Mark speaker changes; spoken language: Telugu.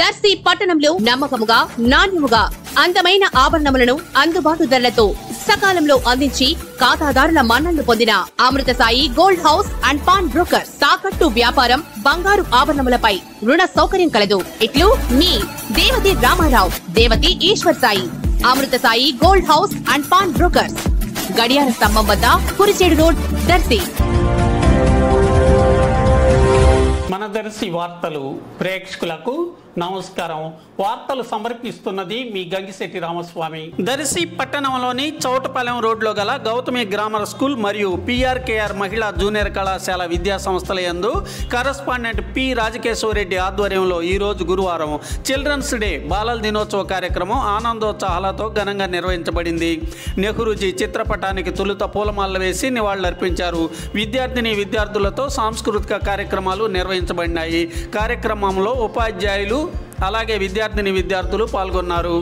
Speaker 1: దర్శి పట్టణంలో నమ్మకముగా నాణ్యముగా అందమైన ఆభరణములను అందుబాటు ధరలతో సకాలంలో అందించి ఖాతాదారుల మన్ననలు పొందిన Amrutha Sai Gold House and Pawn Broker. తాకట్టు వ్యాపారం, బంగారు ఆభరణములపై రుణ సౌకర్యం కలదు. ఇట్లు మీ Devathi Ramarao, Devathi Eswar Sai. Amrutha Sai Gold House and Pawn Brokers, గడియార స్తంభం వద్ద, కురిచేడు రోడ్, దర్శి.
Speaker 2: మన దర్శి వార్తలు ప్రేక్షకులకు నమస్కారం. వార్తలు సమర్పిస్తున్నది మీ గంగిశెట్టి రామస్వామి. దర్శి పట్టణంలోని చౌటపాలెం రోడ్లో గల గౌతమి గ్రామర్ స్కూల్ మరియు పిఆర్కేఆర్ మహిళా జూనియర్ కళాశాల విద్యా సంస్థల యందు కరస్పాండెంట్ పి రాజకేశ్వరరెడ్డి ఆధ్వర్యంలో ఈరోజు గురువారం చిల్డ్రన్స్ డే బాలల దినోత్సవ కార్యక్రమం ఆనందోత్సాహాలతో ఘనంగా నిర్వహించబడింది. నెహ్రూజీ చిత్రపటానికి తొలుత పూలమాలలు వేసి నివాళులర్పించారు. విద్యార్థులతో సాంస్కృతిక కార్యక్రమాలు నిర్వహించబడినాయి. కార్యక్రమంలో ఉపాధ్యాయులు అలాగే విద్యార్థులు పాల్గొన్నారు.